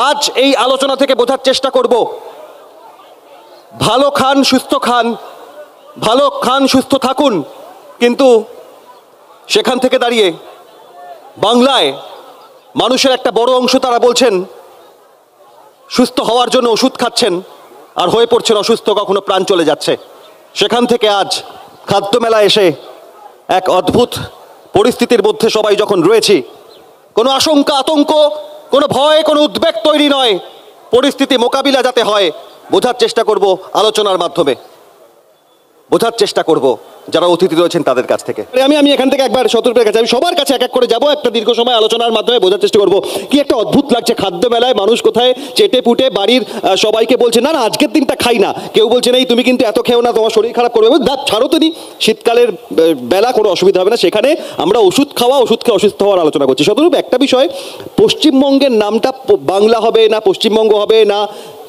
আজ এই আলোচনা থেকে বোঝার চেষ্টা করব, ভালো খান সুস্থ খান, ভালো খান সুস্থ থাকুন, কিন্তু সেখান থেকে দাঁড়িয়ে বাংলায় মানুষের একটা বড় অংশ তারা বলছেন সুস্থ হওয়ার জন্য ওষুধ খাচ্ছেন আর হয়ে পড়ছেন অসুস্থ, কখনো প্রাণ চলে যাচ্ছে। সেখান থেকে আজ খাদ্য মেলায় এসে এক অদ্ভুত পরিস্থিতির মধ্যে সবাই যখন রয়েছি, কোনো আশঙ্কা আতঙ্ক, কোনো ভয়, কোনো উদ্বেগ তৈরি নয়, পরিস্থিতি মোকাবিলা যাতে হয় বোঝার চেষ্টা করব আলোচনার মাধ্যমে, বোঝার চেষ্টা করব যারা অতিথি রয়েছেন তাদের কাছ থেকে। আমি এখান থেকে একবার শত্রুপের কাছে, আমি সবার কাছে এক এক করে যাব, একটা দীর্ঘ সময় আলোচনার মাধ্যমে বোঝার চেষ্টা করব কি একটা অদ্ভুত লাগছে খাদ্য মেলায়। মানুষ কোথায় চেটে পুটে বাড়ির সবাইকে বলছে না না আজকের দিনটা খাই না, কেউ বলছে নেই তুমি কিন্তু এত খেও না, তোমার শরীর খারাপ করবে। ছাড়ো তো নি, শীতকালের বেলা কোনো অসুবিধা হবে না, সেখানে আমরা ওষুধ খাওয়া, ওষুধ খেয়ে অসুস্থ হওয়ার আলোচনা করছি। শত্রুপ একটা বিষয়, পশ্চিমবঙ্গের নামটা বাংলা হবে না পশ্চিমবঙ্গ হবে না,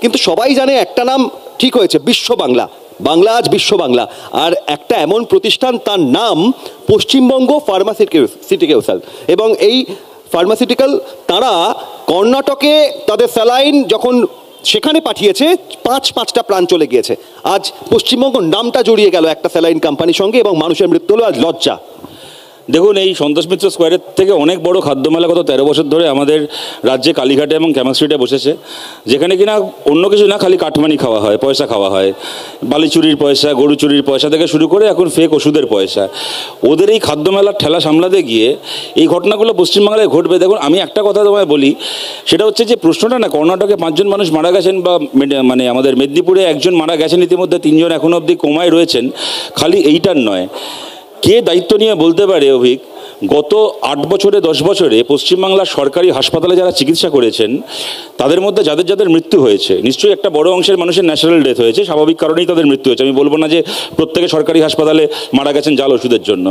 কিন্তু সবাই জানে একটা নাম ঠিক হয়েছে, বিশ্ব বাংলা। বাংলা আজ বিশ্ব বাংলা, আর একটা এমন প্রতিষ্ঠান তার নাম পশ্চিমবঙ্গ ফার্মাসিউটিক্যালস, এবং এই ফার্মাসিউটিক্যাল তারা কর্ণাটকে তাদের স্যালাইন যখন সেখানে পাঠিয়েছে, পাঁচটা প্রাণ চলে গিয়েছে। আজ পশ্চিমবঙ্গ নামটা জড়িয়ে গেল একটা স্যালাইন কোম্পানির সঙ্গে এবং মানুষের মৃত্যু হলো, আজ লজ্জা। দেখুন, এই সন্তোষ মিত্র স্কোয়ারের থেকে অনেক বড় খাদ্যমেলা গত 13 বছর ধরে আমাদের রাজ্যে কালীঘাটে এবং ক্যামাক স্ট্রিটে বসেছে, যেখানে কিনা অন্য কিছু না, খালি কাটমানি খাওয়া হয়, পয়সা খাওয়া হয়, বালি চুরির পয়সা, গরু চুরির পয়সা থেকে শুরু করে এখন ফেক ওষুধের পয়সা। ওদের এই খাদ্যমেলার ঠেলা সামলাতে গিয়ে এই ঘটনাগুলো পশ্চিমবাংলায় ঘটবে। দেখুন, আমি একটা কথা তোমায় বলি, সেটা হচ্ছে যে প্রশ্নটা না, কর্ণাটকে 5 জন মানুষ মারা গেছেন, বা মানে আমাদের মেদিনীপুরে 1 জন মারা গেছেন, ইতিমধ্যে 3 জন এখনও অবধি কোমায় রয়েছেন, খালি এইটার নয়। কে দায়িত্ব নিয়ে বলতে পারে অভিক, গত 8 বছরে 10 বছরে পশ্চিমবাংলার সরকারি হাসপাতালে যারা চিকিৎসা করেছেন তাদের মধ্যে যাদের যাদের মৃত্যু হয়েছে, নিশ্চয়ই একটা বড় অংশের মানুষের ন্যাচারাল ডেথ হয়েছে, স্বাভাবিক কারণেই তাদের মৃত্যু হয়েছে। আমি বলবো না যে প্রত্যেকে সরকারি হাসপাতালে মারা গেছেন জাল ওষুধের জন্য,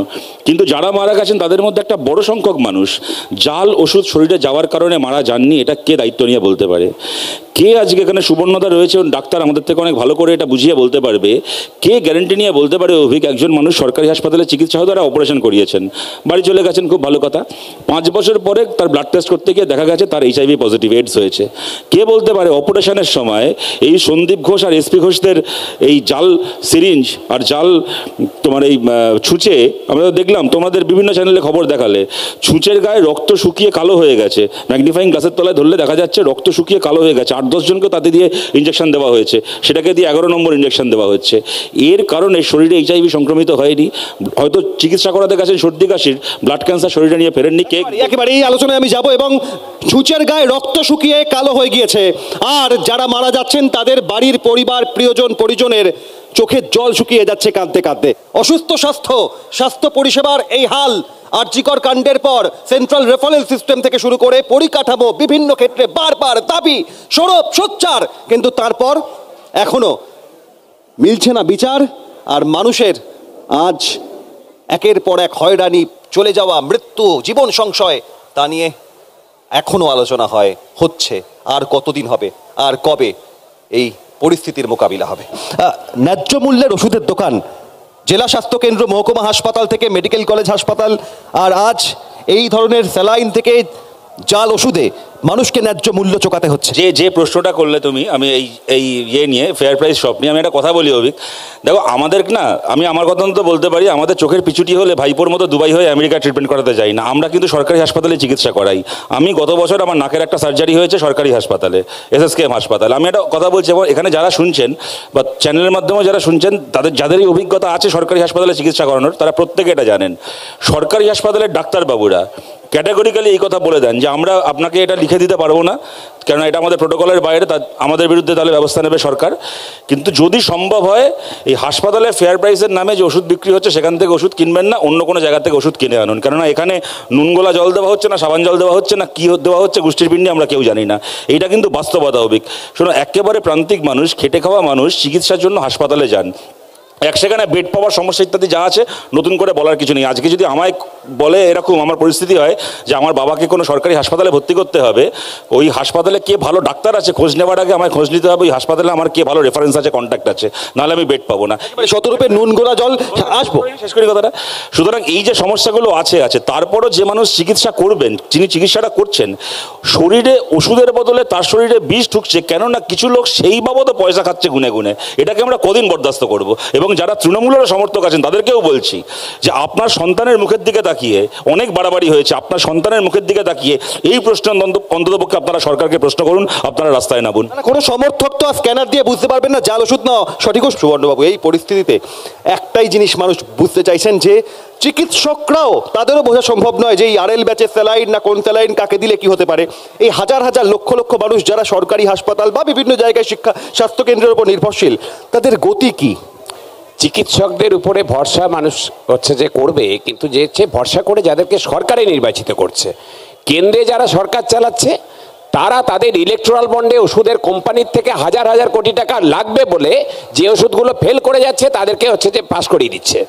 কিন্তু যারা মারা গেছেন তাদের মধ্যে একটা বড় সংখ্যক মানুষ জাল ওষুধ শরীরে যাওয়ার কারণে মারা যাননি। এটা কে দায়িত্ব নিয়ে বলতে পারে? কে আজকে এখানে সুবর্ণদা রয়েছে, ডাক্তার আমাদের থেকে অনেক ভালো করে এটা বুঝিয়ে বলতে পারবে, কে গ্যারেন্টি নিয়ে বলতে পারে অভিক একজন মানুষ সরকারি হাসপাতালে চিকিৎসা হয়ে তারা অপারেশন করিয়েছেন, বাড়ি চলে গেছেন, খুব ভালো কথা, 5 বছর পরে তার ব্লাড টেস্ট করতে গিয়ে দেখা গেছে তার HIV পজিটিভ, এইডস হয়েছে। কে বলতে পারে অপারেশনের সময় এই সন্দীপ ঘোষ আর SP ঘোষদের এই জাল সিরিঞ্জ আর জাল তোমার এই ছুঁচে, আমরা দেখলাম তোমাদের বিভিন্ন চ্যানেলে খবর দেখালে, ছুঁচের গায়ে রক্ত শুকিয়ে কালো হয়ে গেছে, ম্যাগনিফাইং গ্লাসের তলায় ধরলে দেখা যাচ্ছে রক্ত শুকিয়ে কালো হয়ে গেছে, 8-10 জনকে তাতে দিয়ে ইঞ্জেকশন দেওয়া হয়েছে, সেটাকে দিয়ে 11 নম্বর ইঞ্জেকশন দেওয়া হচ্ছে। এর কারণে শরীরে HIV সংক্রমিত হয়নি, হয়তো চিকিৎসা করাতে গেছেন সর্দি কাশির, ব্লাড ক্যান্সার শরীরে নিয়ে ফেরেননি। কে একেবারে এই আলোচনায় আমি যাব, এবং ছুঁচের গায়ে রক্ত শুকিয়ে কালো হয়ে গিয়েছে, আর যারা মারা যাচ্ছেন তাদের বাড়ির পরিবার পরিজনের চোখের জল শুকিয়ে যাচ্ছে কাঁদতে কাঁদতে। অসুস্থ স্বাস্থ্য পরিষেবার এই হাল আরজিকর কাণ্ডের পর সেন্ট্রাল রেফারেল সিস্টেম থেকে শুরু করে পরিকাঠামো বিভিন্ন ক্ষেত্রে বারবার দাবি, সরব সোচ্চার, কিন্তু তারপর এখনো মিলছে না বিচার, আর মানুষের আজ একের পর এক হয়রানি, চলে যাওয়া, মৃত্যু, জীবন সংশয়, তা নিয়ে এখনো আলোচনা হচ্ছে। আর কতদিন হবে, আর কবে এই পরিস্থিতির মোকাবিলা হবে? ন্যায্য মূল্যের ওষুধের দোকান, জেলা স্বাস্থ্য কেন্দ্র, মহকুমা হাসপাতাল থেকে মেডিকেল কলেজ হাসপাতাল, আর আজ এই ধরনের স্যালাইন থেকে জাল ওষুধে মানুষকে ন্যায্য মূল্য চোকাতে হচ্ছে। যে প্রশ্নটা করলে তুমি, আমি এই নিয়ে ফেয়ার প্রাইস শপ নিয়ে আমি একটা কথা বলি অভিক, দেখো আমাদের না, আমি আমার কথা তো বলতে পারি, আমাদের চোখের পিছুটি হলে ভাইপোর মতো দুবাই হয়ে আমেরিকা ট্রিটমেন্ট করাতে যাই না, আমরা কিন্তু সরকারি হাসপাতালে চিকিৎসা করাই। আমি গত বছর আমার নাকের একটা সার্জারি হয়েছে সরকারি হাসপাতালে, SSKM হাসপাতাল। আমি একটা কথা বলছি, এবং এখানে যারা শুনছেন বা চ্যানেলের মাধ্যমে যারা শুনছেন, যাদের এই অভিজ্ঞতা আছে সরকারি হাসপাতালে চিকিৎসা করানোর, তারা প্রত্যেকে এটা জানেন, সরকারি হাসপাতালের ডাক্তারবাবুরা ক্যাটাগরিক্যালি এই কথা বলে দেন যে আমরা আপনাকে এটা লিখে দিতে পারবো না, কেননা এটা আমাদের প্রোটোকলের বাইরে, আমাদের বিরুদ্ধে তাহলে ব্যবস্থা নেবে সরকার। কিন্তু যদি সম্ভব হয় এই হাসপাতালে ফেয়ার প্রাইসের নামে যে ওষুধ বিক্রি হচ্ছে সেখান থেকে ওষুধ কিনবেন না, অন্য কোনো জায়গা থেকে ওষুধ কিনে আনুন, কেননা এখানে নুনগোলা জল দেওয়া হচ্ছে না, সাবান জল দেওয়া হচ্ছে না, কী দেওয়া হচ্ছে গোষ্ঠীর পিণ্ডি আমরা কেউ জানি না। এইটা কিন্তু বাস্তবতা অভিক। শোনো, একেবারে প্রান্তিক মানুষ, খেটে খাওয়া মানুষ চিকিৎসার জন্য হাসপাতালে যান, সেখানে বেড পাওয়ার সমস্যা ইত্যাদি যা আছে নতুন করে বলার কিছু নেই। আজকে যদি আমায় বলে এরকম আমার পরিস্থিতি হয় যে আমার বাবাকে কোনো সরকারি হাসপাতালে ভর্তি করতে হবে, ওই হাসপাতালে কে ভালো ডাক্তার আছে খোঁজ নেওয়ার আগে আমায় খোঁজ নিতে হবে ওই হাসপাতালে আমার কে ভালো রেফারেন্স আছে, কন্ট্যাক্ট আছে, নাহলে আমি বেড পাবো না। শতরূপে নুন গোলা জল আসবো, শেষ করি কথাটা। সুতরাং এই যে সমস্যাগুলো আছে তারপরও যে মানুষ চিকিৎসা করবেন, যিনি চিকিৎসাটা করছেন, শরীরে ওষুধের বদলে তার শরীরে বিষ ঢুকছে, কেননা কিছু লোক সেই বাবদও পয়সা খাচ্ছে গুনে গুনে। এটাকে আমরা কদিন বরদাস্ত করব? এবং যারা তৃণমূলের সমর্থক আছেন তাদেরকেও বলছি যে আপনার সন্তানের মুখের দিকে তাকিয়ে, অনেক বাড়াবাড়ি হয়েছে, আপনার সন্তানের মুখের দিকে তাকিয়ে এই প্রশ্ন অন্ততপক্ষে আপনারা সরকারকে প্রশ্ন করুন, আপনারা রাস্তায় নামুন। কোনো সমর্থক তো স্ক্যানার দিয়ে বুঝতে পারবেন না জাল ওষুধ না সঠিক ওষুধ। সুবর্ণবাবু, এই পরিস্থিতিতে একটাই জিনিস মানুষ বুঝতে চাইছেন যে চিকিৎসকরাও তাদেরও বোঝা সম্ভব নয় যে এই আরএল ব্যাচের স্যালাইন না কোন স্যালাইন কাকে দিলে কি হতে পারে। এই হাজার হাজার লক্ষ লক্ষ মানুষ যারা সরকারি হাসপাতাল বা বিভিন্ন জায়গায় শিক্ষা স্বাস্থ্যকেন্দ্রের উপর নির্ভরশীল, তাদের গতি কি? চিকিৎসকদের উপরে ভরসা মানুষ হচ্ছে যে করবে, কিন্তু যে হচ্ছে ভরসা করে যাদেরকে সরকারে নির্বাচিত করছে, কেন্দ্রে যারা সরকার চালাচ্ছে তারা তাদের ইলেকট্রাল বন্ডে ওষুধের কোম্পানির থেকে হাজার হাজার কোটি টাকা লাগবে বলে যে ওষুধগুলো ফেল করে যাচ্ছে তাদেরকে হচ্ছে যে পাস করিয়ে দিচ্ছে।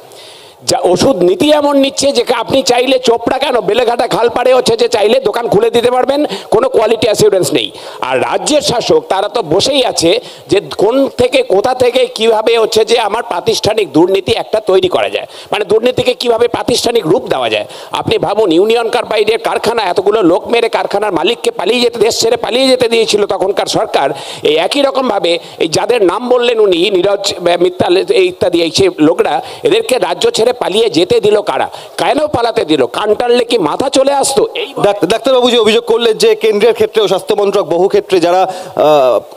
যা ওষুধ নীতি এমন নিচ্ছে যে আপনি চাইলে চোপড়া কেন বেলেঘাটা খালপাড়ে হচ্ছে যে চাইলে দোকান খুলে দিতে পারবেন, কোনো কোয়ালিটি অ্যাসিউরেন্স নেই। আর রাজ্যের শাসক তারা তো বসেই আছে যে কোন থেকে কোথা থেকে কিভাবে হচ্ছে যে আমার প্রাতিষ্ঠানিক দুর্নীতি একটা তৈরি করা যায়, মানে দুর্নীতিকে কিভাবে প্রাতিষ্ঠানিক রূপ দেওয়া যায়। আপনি ভাবুন, ইউনিয়ন কার্বাইডের কারখানা এতগুলো লোক মেরে কারখানার মালিককে পালিয়ে যেতে, দেশ ছেড়ে পালিয়ে যেতে দিয়েছিল তখনকার সরকার। এই একই রকমভাবে এই যাদের নাম বললেন উনি, নীরজ মিত্তাল ইত্যাদি এই সে লোকরা, এদেরকে রাজ্য ছেড়ে পালিয়ে যেতে দিল কারা? কেন পালাতে দিল? কান টানলে কি মাথা চলে আসতো? এই ডাক্তারবাবু যে অভিযোগ করলেন যে কেন্দ্রের ক্ষেত্রেও স্বাস্থ্যমন্ত্রক বহু ক্ষেত্রে যারা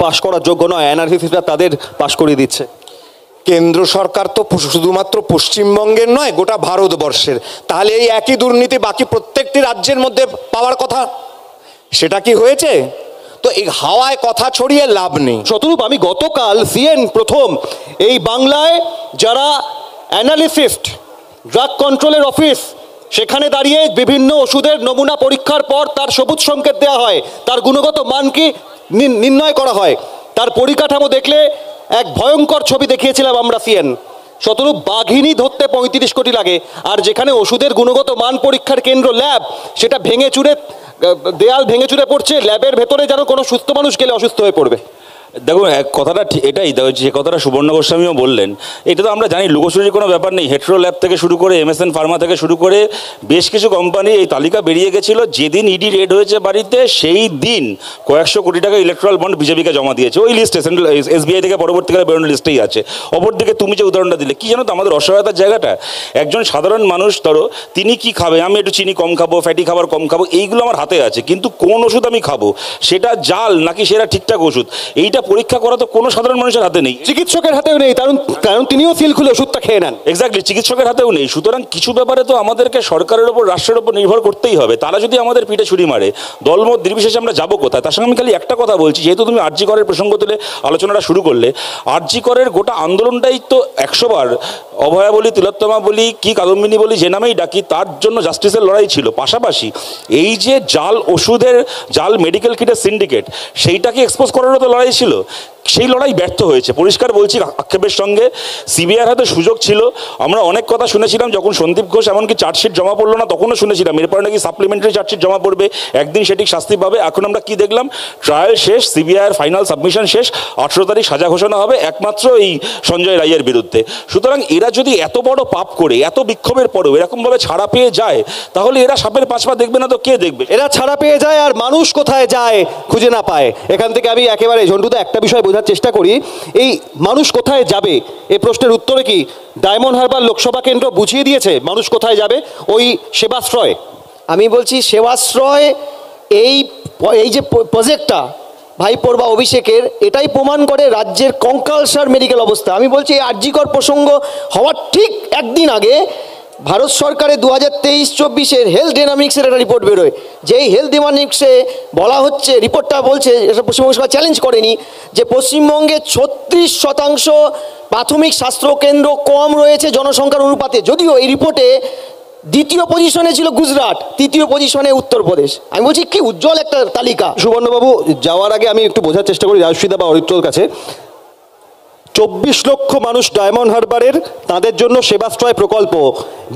পাশ করার যোগ্য নয় এনআরসিসিরা তাদের পাশ করিয়ে দিচ্ছে। কেন্দ্র সরকার তো শুধুমাত্র পশ্চিমবঙ্গের নয়, গোটা ভারতবর্ষের। তাহলে এই একই দুর্নীতি বাকি প্রত্যেকটি রাজ্যের মধ্যে পাওয়ার কথা, সেটা কি হয়েছে? তো এই হাওয়ায় কথা ছড়িয়ে লাভ নেই। শতরূপ, আমি গতকাল সিএন প্রথম এই বাংলায় যারা অ্যানালিসিস্ট, ড্রাগ কন্ট্রোলের অফিস, সেখানে দাঁড়িয়ে বিভিন্ন ওষুধের নমুনা পরীক্ষার পর তার সবুজ সংকেত দেওয়া হয়, তার গুণগত মান কি নির্ণয় করা হয়, তার পরিকাঠামো দেখলে এক ভয়ঙ্কর ছবি দেখিয়েছিলাম আমরা সিএন। শতরূপ, বাঘিনী ধরতে 35 কোটি লাগে, আর যেখানে ওষুধের গুণগত মান পরীক্ষার কেন্দ্র ল্যাব, সেটা ভেঙে চুরে দেয়াল ভেঙে চুরে পড়ছে, ল্যাবের ভেতরে যেন কোনো সুস্থ মানুষ গেলে অসুস্থ হয়ে পড়বে। দেখুন, কথাটা এটাই যে কথাটা সুবর্ণ গোস্বামীও বললেন, এটা তো আমরা জানি লুকোচুরির কোনো ব্যাপার নেই। হেট্রো ল্যাব থেকে শুরু করে এমএসএন ফার্মা থেকে শুরু করে বেশ কিছু কোম্পানি এই তালিকা বেরিয়ে গেছিল। যেদিন ইডি রেড হয়েছে বাড়িতে, সেই দিন কয়েকশো কোটি টাকা ইলেকট্রাল বন্ড বিজেপিকে জমা দিয়েছে। ওই লিস্টে সেন্ট্রাল এসবিআই থেকে পরবর্তীকালে বেরোনো লিস্টেই আছে। অপরদিকে তুমি যে উদাহরণটা দিলে, কি জানো তো আমাদের অসহায়তার জায়গাটা, একজন সাধারণ মানুষ ধরো তিনি কি খাবে, আমি একটু চিনি কম খাবো, ফ্যাটি খাবার কম খাবো, এইগুলো আমার হাতে আছে, কিন্তু কোন ওষুধ আমি খাবো, সেটা জাল নাকি সেটা ঠিকঠাক ওষুধ, এইটা পরীক্ষা করা তো কোনো সাধারণ মানুষের হাতে নেই, চিকিৎসকের হাতেও নেই, কারণ তিনিও সিল খুলে ওষুধটা খেয়ে নেন। এক্স্যাক্টলি, চিকিৎসকের হাতেও নেই। সুতরাং কিছু ব্যাপারে তো আমাদেরকে সরকারের ওপর, রাষ্ট্রের ওপর নির্ভর করতেই হবে। তারা যদি আমাদের পিঠে ছুরি মারে, দলমত নির্বিশেষে আমরা যাবো কোথায়? তার সঙ্গে আমি খালি একটা কথা বলছি, যেহেতু তুমি আরজি করের প্রসঙ্গ তুলে আলোচনাটা শুরু করলে, আরজি করের গোটা আন্দোলনটাই তো 100 বার অভয়া বলি, তিলোত্তমা বলি, কি কাদম্বিনী বলি, যে নামেই ডাকি, তার জন্য জাস্টিসের লড়াই ছিল। পাশাপাশি এই যে জাল ওষুধের, জাল মেডিকেল কিটের সিন্ডিকেট, সেইটাকে এক্সপোজ করারও তো লড়াই ছিল। সেই লড়াই ব্যর্থ হয়েছে, পরিষ্কার বলছি আক্ষেপের সঙ্গে। সিবিআইয়ের হাতে সুযোগ ছিল। আমরা অনেক কথা শুনেছিলাম, যখন সন্দীপ ঘোষ এমনকি চার্জশিট জমা পড়লো না, তখনও শুনেছিলাম এরপরে নাকি সাপ্লিমেন্টারি চার্জশিট জমা পড়বে, একদিন সেটি শাস্তি পাবে। এখন আমরা কি দেখলাম? ট্রায়াল শেষ, সিবিআইয়ের ফাইনাল সাবমিশন শেষ, 18 তারিখ সাজা ঘোষণা হবে একমাত্র এই সঞ্জয় রায়ের বিরুদ্ধে। সুতরাং এরা যদি এত বড় পাপ করে, এত বিক্ষোভের পরেও এরকমভাবে ছাড়া পেয়ে যায়, তাহলে এরা সাপের পাঁচ পা দেখবে না তো কে দেখবে? এরা ছাড়া পেয়ে যায় আর মানুষ কোথায় যায় খুঁজে না পায়। এখান থেকে আমি একেবারে ঝন্টুদা একটা বিষয় বোঝার চেষ্টা করি, এই মানুষ কোথায় যাবে এই প্রশ্নের উত্তরে কি ডায়মন্ড হারবার লোকসভা কেন্দ্র বুঝিয়ে দিয়েছে মানুষ কোথায় যাবে? ওই সেবাশ্রয়। আমি বলছি সেবাশ্রয়, এই যে প্রজেক্টটা ভাইপোর বা অভিষেকের, এটাই প্রমাণ করে রাজ্যের কঙ্কালসার মেডিকেল অবস্থা। আমি বলছি এই আরজিকর প্রসঙ্গ হওয়ার ঠিক একদিন আগে ভারত সরকারের 2023-24 হেলথ ডাইনামিক্সের একটা রিপোর্ট বেরোয়, যেই হেলথ ডাইনামিক্সে বলা হচ্ছে, রিপোর্টটা বলছে, এটা পশ্চিমবঙ্গ সরকার চ্যালেঞ্জ করেনি, যে পশ্চিমবঙ্গে 36% প্রাথমিক স্বাস্থ্যকেন্দ্র কম রয়েছে জনসংখ্যার অনুপাতে। যদিও এই রিপোর্টে দ্বিতীয় পজিশনে ছিল গুজরাট, তৃতীয় পজিশনে উত্তরপ্রদেশ। আমি বলছি কি উজ্জ্বল একটা তালিকা। সুবর্ণবাবু, যাওয়ার আগে আমি একটু বোঝার চেষ্টা করি রাজস্বীদা বা অরিত্রর কাছে, 24 লক্ষ মানুষ ডায়মন্ড হারবারের, তাদের জন্য সেবাশ্রয় প্রকল্প।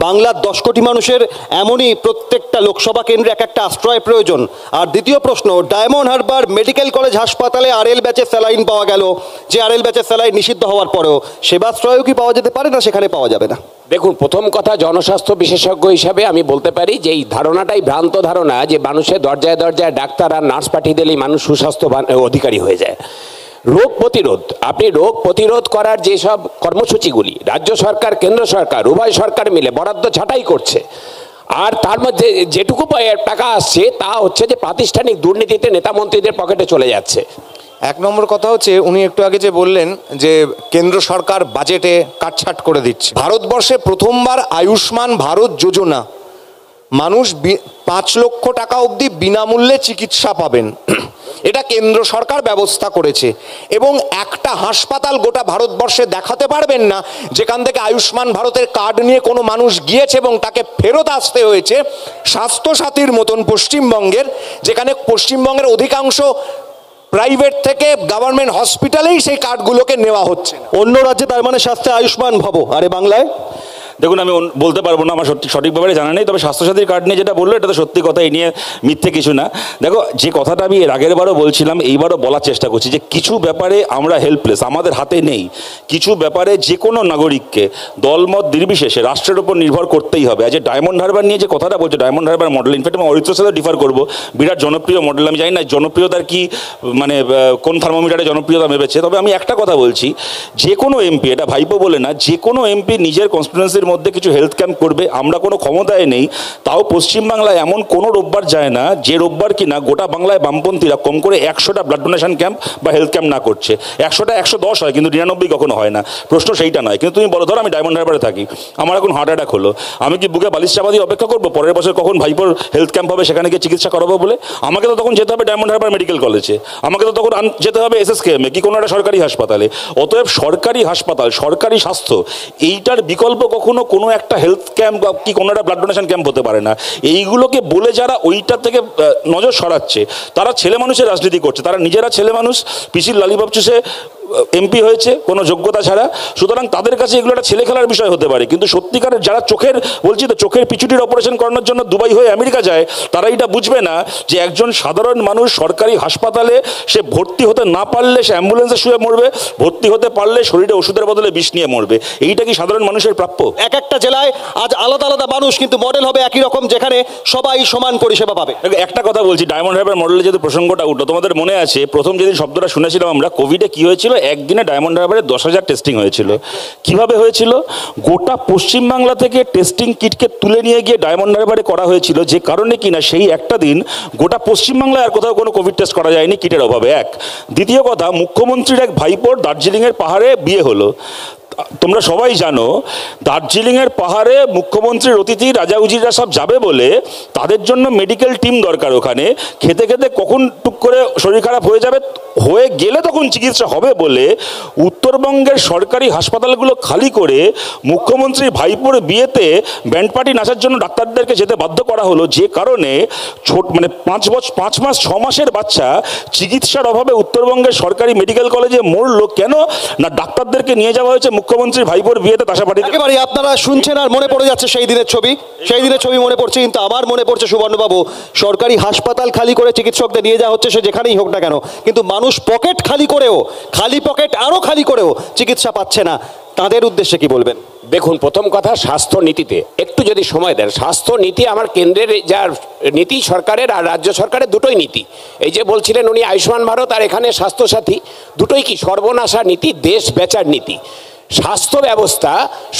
বাংলার 10 কোটি মানুষের এমনই প্রত্যেকটা লোকসভা কেন্দ্রে এক একটা আশ্রয় প্রয়োজন। আর দ্বিতীয় প্রশ্ন, ডায়মন্ড হারবার মেডিকেল কলেজ হাসপাতালে আরএল ব্যাচের স্যালাইন পাওয়া গেল, যে আরএল ব্যাচের স্যালাইন নিষিদ্ধ হওয়ার পরেও সেবাশ্রয়ও কি পাওয়া যেতে পারে, না সেখানে পাওয়া যাবে না? দেখুন, প্রথম কথা, জনস্বাস্থ্য বিশেষজ্ঞ হিসাবে আমি বলতে পারি যে এই ধারণাটাই ভ্রান্ত ধারণা যে মানুষের দরজায় দরজায় ডাক্তার আর নার্স পাঠিয়ে দিলেই মানুষ সুস্বাস্থ্য অধিকারী হয়ে যায়। রোগ প্রতিরোধ, আপনি রোগ প্রতিরোধ করার যেসব কর্মসূচিগুলি রাজ্য সরকার কেন্দ্র সরকার উভয় সরকার মিলে বরাদ্দ ছাঁটাই করছে, আর তার মধ্যে যেটুকু টাকা আসছে তা হচ্ছে যে প্রাতিষ্ঠানিক দুর্নীতিতে নেতা মন্ত্রীদের পকেটে চলে যাচ্ছে। এক নম্বর কথা হচ্ছে, উনি একটু আগে যে বললেন যে কেন্দ্র সরকার বাজেটে কাটছাট করে দিচ্ছে। ভারতবর্ষে প্রথমবার আয়ুষ্মান ভারত যোজনা, মানুষ 5 লক্ষ টাকা অবধি বিনামূল্যে চিকিৎসা পাবেন, এটা কেন্দ্র সরকার ব্যবস্থা করেছে। এবং একটা হাসপাতাল গোটা ভারতবর্ষে দেখাতে পারবেন না যেখান থেকে আয়ুষ্মান ভারতের কার্ড নিয়ে কোনো মানুষ গিয়েছে এবং তাকে ফেরত আসতে হয়েছে স্বাস্থ্যসাথীর মতন পশ্চিমবঙ্গের, যেখানে পশ্চিমবঙ্গের অধিকাংশ প্রাইভেট থেকে গভর্নমেন্ট হসপিটালেই সেই কার্ডগুলোকে নেওয়া হচ্ছে। অন্য রাজ্যে তার মানে স্বাস্থ্যে আয়ুষ্মান ভব, আরে বাংলায়? দেখুন, আমি বলতে পারবো না, আমার সঠিক ব্যাপারে জানা নেই, তবে স্বাস্থ্যসাথীর কার্ড নিয়ে যেটা বললো এটা তো সত্যি কথা, এই নিয়ে মিথ্যে কিছু না। দেখো, যে কথাটা আমি এর আগের বারও বলছিলাম, এইবারও বলার চেষ্টা করছি যে কিছু ব্যাপারে আমরা হেল্পলেস, আমাদের হাতে নেই। কিছু ব্যাপারে যে কোনো নাগরিককে দলমত নির্বিশেষে রাষ্ট্রের উপর নির্ভর করতেই হবে। আর যে ডায়মন্ড হারবার নিয়ে যে কথাটা বলছে, ডায়মন্ড হারবার মডেল, ইনফ্যাক্ট আমি অরিত্রের সাথে ডিফার করবো, বিরাট জনপ্রিয় মডেল। আমি জানি না জনপ্রিয়তার কি মানে কোন থার্মোমিটারে জনপ্রিয়তা মেপেছে, তবে আমি একটা কথা বলছি, যে কোনো এমপি, এটা ভাইপো বলে না, যে কোনো এমপি নিজের কনস্টিটুয়েন্সির মধ্যে কিছু হেলথ ক্যাম্প করবে। আমরা কোনো ক্ষমতায় নেই, তাও পশ্চিমবাংলায় এমন কোনো রোববার যায় না যে রোববার কিনা গোটা বাংলায় বামপন্থীরা কম করে 100টা ব্লাড ডোনেশন ক্যাম্প বা হেলথ ক্যাম্প না করছে। 100টা 110 হয়, কিন্তু 99 কখনো হয় না। প্রশ্ন সেইটা নয়। কিন্তু তুমি বলো, ধরো আমি ডায়মন্ড হারবারে থাকি, আমার এখন হার্ট অ্যাটাক হলো, আমি কি বুকে বালিশ চাপা দিয়ে অপেক্ষা করবো পরের বছর কখন ভাইপোর হেলথ ক্যাম্প হবে সেখানে গিয়ে চিকিৎসা করাবো বলে? আমাকে তো তখন যেতে হবে ডায়মন্ড হারবার মেডিকেল কলেজে, আমাকে তো তখন যেতে হবে SSKM-এ কি কোনো একটা সরকারি হাসপাতালে। অতএব সরকারি হাসপাতাল, সরকারি স্বাস্থ্য, এইটার বিকল্প কখনো কোনো একটা হেলথ ক্যাম্প কি কোনো একটা ব্লাড ডোনেশন ক্যাম্প হতে পারে না। এইগুলোকে বলে যারা ওইটার থেকে নজর সরাচ্ছে, তারা ছেলে মানুষের রাজনীতি করছে। তারা নিজেরা ছেলে মানুষ, পিসির লালিপপ চুষে এমপি হয়েছে কোনো যোগ্যতা ছাড়া। সুতরাং তাদের কাছে এগুলো একটা ছেলে খেলার বিষয় হতে পারে, কিন্তু সত্যিকারের যারা চোখের, বলছি তো, চোখের পিছুটির অপারেশন করানোর জন্য দুবাই হয়ে আমেরিকা যায়, তারা এটা বুঝবে না যে একজন সাধারণ মানুষ সরকারি হাসপাতালে সে ভর্তি হতে না পারলে সে অ্যাম্বুলেন্সে শুয়ে মরবে, ভর্তি হতে পারলে শরীরে ওষুধের বদলে বিষ নিয়ে মরবে। এইটা কি সাধারণ মানুষের প্রাপ্য? এক একটা জেলায় আজ আলাদা আলাদা মানুষ, কিন্তু মডেল হবে একই রকম, যেখানে সবাই সমান পরিষেবা পাবে। একটা কথা বলছি, ডায়মন্ড হারবার মডেলে যেহেতু প্রসঙ্গটা উঠলো, তোমাদের মনে আছে প্রথম যেদিন শব্দটা শুনেছিলাম আমরা, কোভিডে কি হয়েছিল, একদিনে ডায়মন্ড হারবারে 10,000 টেস্টিং হয়েছিল। কিভাবে হয়েছিল? গোটা পশ্চিমবাংলা থেকে টেস্টিং কিটকে তুলে নিয়ে গিয়ে ডায়মন্ড হারবারে করা হয়েছিল, যে কারণে কিনা সেই একটা দিন গোটা পশ্চিমবাংলায় আর কোথাও কোনো কোভিড টেস্ট করা যায়নি কিটের অভাবে। এক, দ্বিতীয় কথা, মুখ্যমন্ত্রীর এক ভাইপোর দার্জিলিংয়ের পাহাড়ে বিয়ে হলো। তোমরা সবাই জানো, দার্জিলিংয়ের পাহাড়ে মুখ্যমন্ত্রীর অতিথি রাজা উজিরা সব যাবে বলে তাদের জন্য মেডিকেল টিম দরকার। ওখানে খেতে খেতে কখন টুক করে শরীর খারাপ হয়ে যাবে, হয়ে গেলে তখন চিকিৎসা হবে বলে উত্তরবঙ্গের সরকারি হাসপাতালগুলো খালি করে মুখ্যমন্ত্রী ভাইপোর বিয়েতে ব্যান্ড পার্টি নাচার জন্য ডাক্তারদেরকে যেতে বাধ্য করা হলো। যে কারণে মানে 5 মাস 6 মাসের বাচ্চা চিকিৎসার অভাবে উত্তরবঙ্গের সরকারি মেডিকেল কলেজে মরলো। কেন না, ডাক্তারদেরকে নিয়ে যাওয়া হয়েছে মুখ্যমন্ত্রীর ভাইপোর বিয়েতে তাসা পাঠিয়ে। একেবারে আপনারা শুনছেন আর মনে পড়ে যাচ্ছে সেই দিনের ছবি, সেই দিনের ছবি মনে পড়ছে। কিন্তু আমার মনে পড়ছে, সুবর্ণবাবু, সরকারি হাসপাতাল খালি করে চিকিৎসকদের নিয়ে যাওয়া হচ্ছে, সে যেখানেই হোক না কেন, কিন্তু মানুষ পকেট খালি করেও, খালি পকেট আরও খালি করেও চিকিৎসা পাচ্ছে না। তাদের উদ্দেশ্যে কি বলবেন? দেখুন, প্রথম কথা, স্বাস্থ্য নীতিতে একটু যদি সময় দেন, স্বাস্থ্য নীতি আমার কেন্দ্রের যা নীতি, সরকারের আর রাজ্য সরকারের দুটোই নীতি। এই যে বলছিলেন উনি আয়ুষ্মান ভারত আর এখানে স্বাস্থ্যসাথী, দুটোই কি সর্বনাশা নীতি, দেশ বেচার নীতি। স্বাস্থ্য ব্যবস্থা,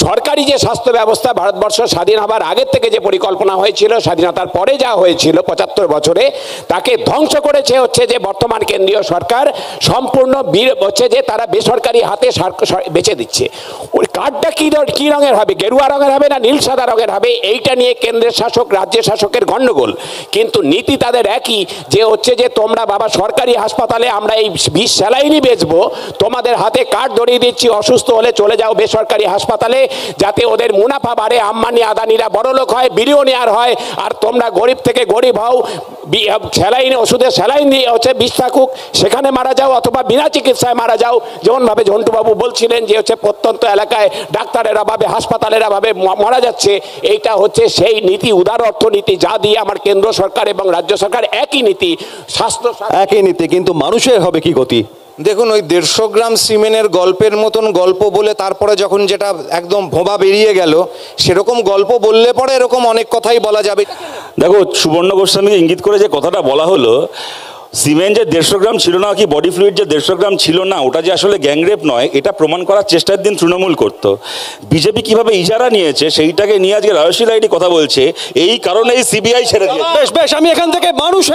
সরকারি যে স্বাস্থ্য ব্যবস্থা ভারতবর্ষ স্বাধীন হবার আগের থেকে যে পরিকল্পনা হয়েছিল, স্বাধীনতার পরে যা হয়েছিল 75 বছরে, তাকে ধ্বংস করেছে হচ্ছে যে বর্তমান কেন্দ্রীয় সরকার। সম্পূর্ণ হচ্ছে যে তারা বেসরকারি হাতে বেচে দিচ্ছে। ওই কার্ডটা কী রঙের হবে, গেরুয়া রঙের হবে না নীল সাদা রঙের হবে, এইটা নিয়ে কেন্দ্রের শাসক রাজ্যের শাসকের গণ্ডগোল। কিন্তু নীতি তাদের একই, যে হচ্ছে যে তোমরা বাবা সরকারি হাসপাতালে আমরা এই 20 স্যালাইনই বেচবো, তোমাদের হাতে কার্ড ধরিয়ে দিচ্ছি, অসুস্থ হলে চলে যাও বেসরকারি হাসপাতালে, যাতে ওদের মুনাফা বাড়ে, আম্বানি আদানিরা বড়লোক হয়, বিলিয়নিয়ার হয়, আর তোমরা গরিব থেকে গরিব হও, স্যালাইন ওষুধে স্যালাইন দিয়ে হচ্ছে বিষ থাকুক, সেখানে মারা যাও, অথবা বিনা চিকিৎসায় মারা যাও। যেমনভাবে ঝন্টুবাবু বলছিলেন যে হচ্ছে প্রত্যন্ত এলাকায় ডাক্তারের অভাবে, হাসপাতালের অভাবে মারা যাচ্ছে, এইটা হচ্ছে সেই নীতি, উদার অর্থনীতি, যা দিয়ে আমার কেন্দ্র সরকার এবং রাজ্য সরকার একই নীতি, স্বাস্থ্য একই নীতি, কিন্তু মানুষের হবে কি গতি? দেখুন, ওই 150 গ্রাম সিমেন্টের গল্পের মতন গল্প বলে তারপরে যখন যেটা একদম ভোঁবা বেরিয়ে গেল, সেরকম গল্প বললে পরে এরকম অনেক কথাই বলা যাবে। দেখো, সুবর্ণ গোস্বামীকে ইঙ্গিত করে যে কথাটা বলা হলো, সিমেন্ট যে 150 গ্রাম ছিল না, কি বডি ফ্লুইড যে 150 গ্রাম ছিল না, ওটা যে আসলে গ্যাংরেপ নয়, এটা প্রমাণ করার চেষ্টার দিন তৃণমূল করতো। বিজেপি কিভাবে ইজারা নিয়েছে সেইটাকে নিয়ে আজকে রাজশীল আইডি কথা বলছে, এই কারণে এই সিবিআই ছেড়ে দিয়েছে। বেশ বেশ, আমি এখান থেকে মানুষ